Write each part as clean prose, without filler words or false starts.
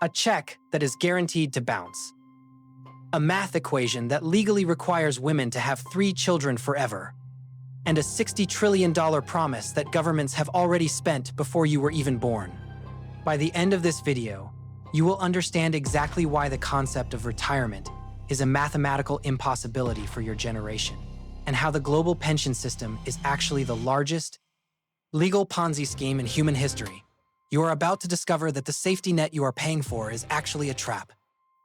A check that is guaranteed to bounce. A math equation that legally requires women to have 3 children forever. And a $60 trillion promise that governments have already spent before you were even born. By the end of this video, you will understand exactly why the concept of retirement is a mathematical impossibility for your generation, and how the global pension system is actually the largest legal Ponzi scheme in human history. You are about to discover that the safety net you are paying for is actually a trap.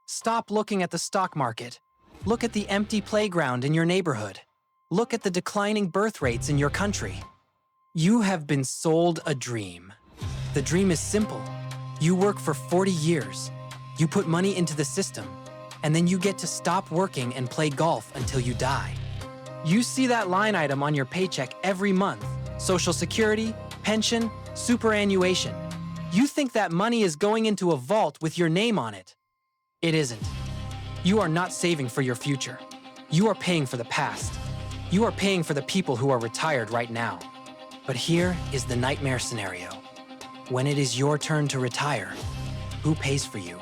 Stop looking at the stock market. Look at the empty playground in your neighborhood. Look at the declining birth rates in your country. You have been sold a dream. The dream is simple. You work for 40 years. You put money into the system, and then you get to stop working and play golf until you die. You see that line item on your paycheck every month: Social Security, pension, superannuation. You think that money is going into a vault with your name on it. It isn't. You are not saving for your future. You are paying for the past. You are paying for the people who are retired right now. But here is the nightmare scenario. When it is your turn to retire, who pays for you?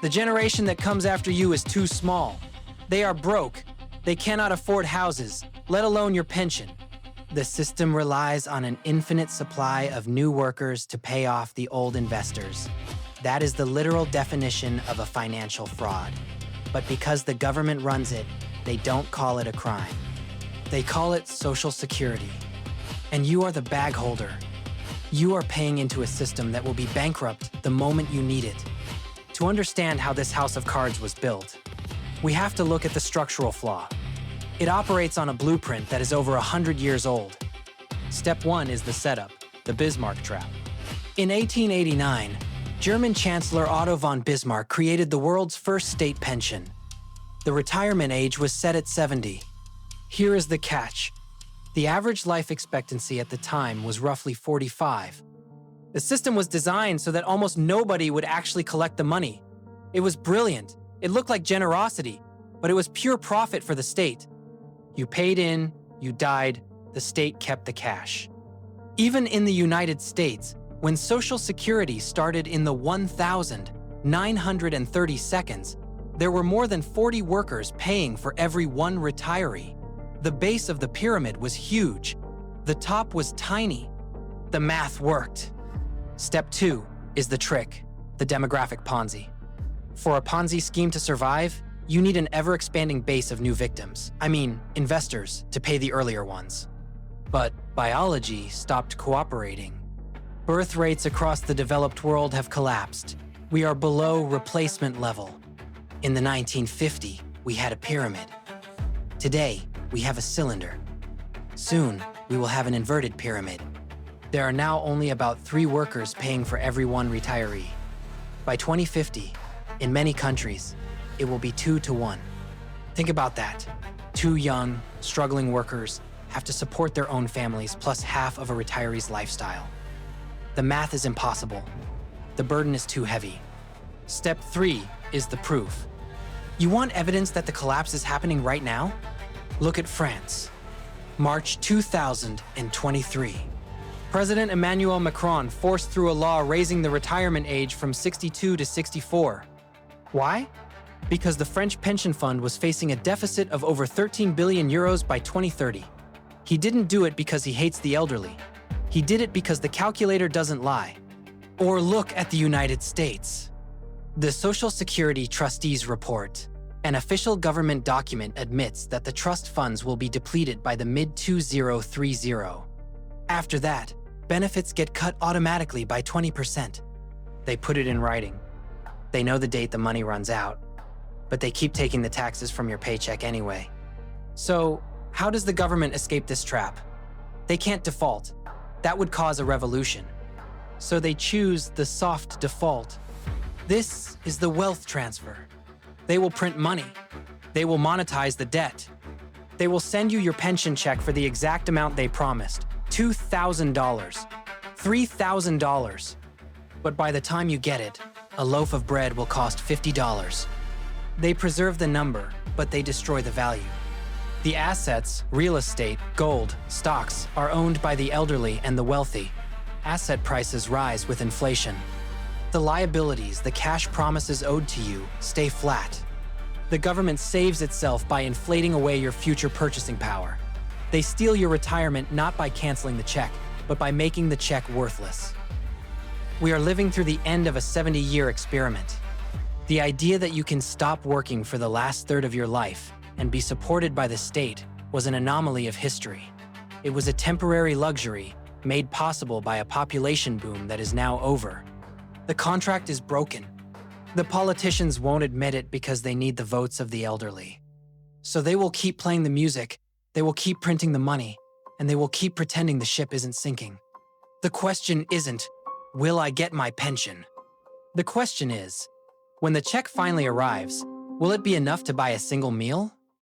The generation that comes after you is too small. They are broke. They cannot afford houses, let alone your pension. The system relies on an infinite supply of new workers to pay off the old investors. That is the literal definition of a financial fraud. But because the government runs it, they don't call it a crime. They call it Social Security. And you are the bag holder. You are paying into a system that will be bankrupt the moment you need it. To understand how this house of cards was built, we have to look at the structural flaw. It operates on a blueprint that is over 100 years old. Step 1 is the setup, the Bismarck trap. In 1889, German Chancellor Otto von Bismarck created the world's first state pension. The retirement age was set at 70. Here is the catch. The average life expectancy at the time was roughly 45. The system was designed so that almost nobody would actually collect the money. It was brilliant. It looked like generosity, but it was pure profit for the state. You paid in, you died, the state kept the cash. Even in the United States, when Social Security started in the 1,930 there were more than 40 workers paying for every one retiree. The base of the pyramid was huge. The top was tiny. The math worked. Step 2 is the trick, the demographic Ponzi. For a Ponzi scheme to survive, you need an ever-expanding base of new victims. Investors, to pay the earlier ones. But biology stopped cooperating. Birth rates across the developed world have collapsed. We are below replacement level. In the 1950s, we had a pyramid. Today, we have a cylinder. Soon, we will have an inverted pyramid. There are now only about 3 workers paying for every one retiree. By 2050, in many countries, it will be 2 to 1. Think about that. 2 young, struggling workers have to support their own families plus half of a retiree's lifestyle. The math is impossible. The burden is too heavy. Step 3 is the proof. You want evidence that the collapse is happening right now? Look at France. March 2023. President Emmanuel Macron forced through a law raising the retirement age from 62 to 64. Why? Because the French pension fund was facing a deficit of over 13 billion euros by 2030. He didn't do it because he hates the elderly. He did it because the calculator doesn't lie. Or look at the United States. The Social Security Trustees Report, an official government document, admits that the trust funds will be depleted by the mid-2030. After that, benefits get cut automatically by 20%. They put it in writing. They know the date the money runs out, but they keep taking the taxes from your paycheck anyway. So, how does the government escape this trap? They can't default. That would cause a revolution. So they choose the soft default. This is the wealth transfer. They will print money. They will monetize the debt. They will send you your pension check for the exact amount they promised, $2,000, $3,000. But by the time you get it, a loaf of bread will cost $50. They preserve the number, but they destroy the value. The assets, real estate, gold, stocks, are owned by the elderly and the wealthy. Asset prices rise with inflation. The liabilities, the cash promises owed to you, stay flat. The government saves itself by inflating away your future purchasing power. They steal your retirement not by canceling the check, but by making the check worthless. We are living through the end of a 70-year experiment. The idea that you can stop working for the last third of your life and be supported by the state was an anomaly of history. It was a temporary luxury made possible by a population boom that is now over. The contract is broken. The politicians won't admit it because they need the votes of the elderly. So they will keep playing the music, they will keep printing the money, and they will keep pretending the ship isn't sinking. The question isn't, will I get my pension? The question is, when the check finally arrives, will it be enough to buy a single meal?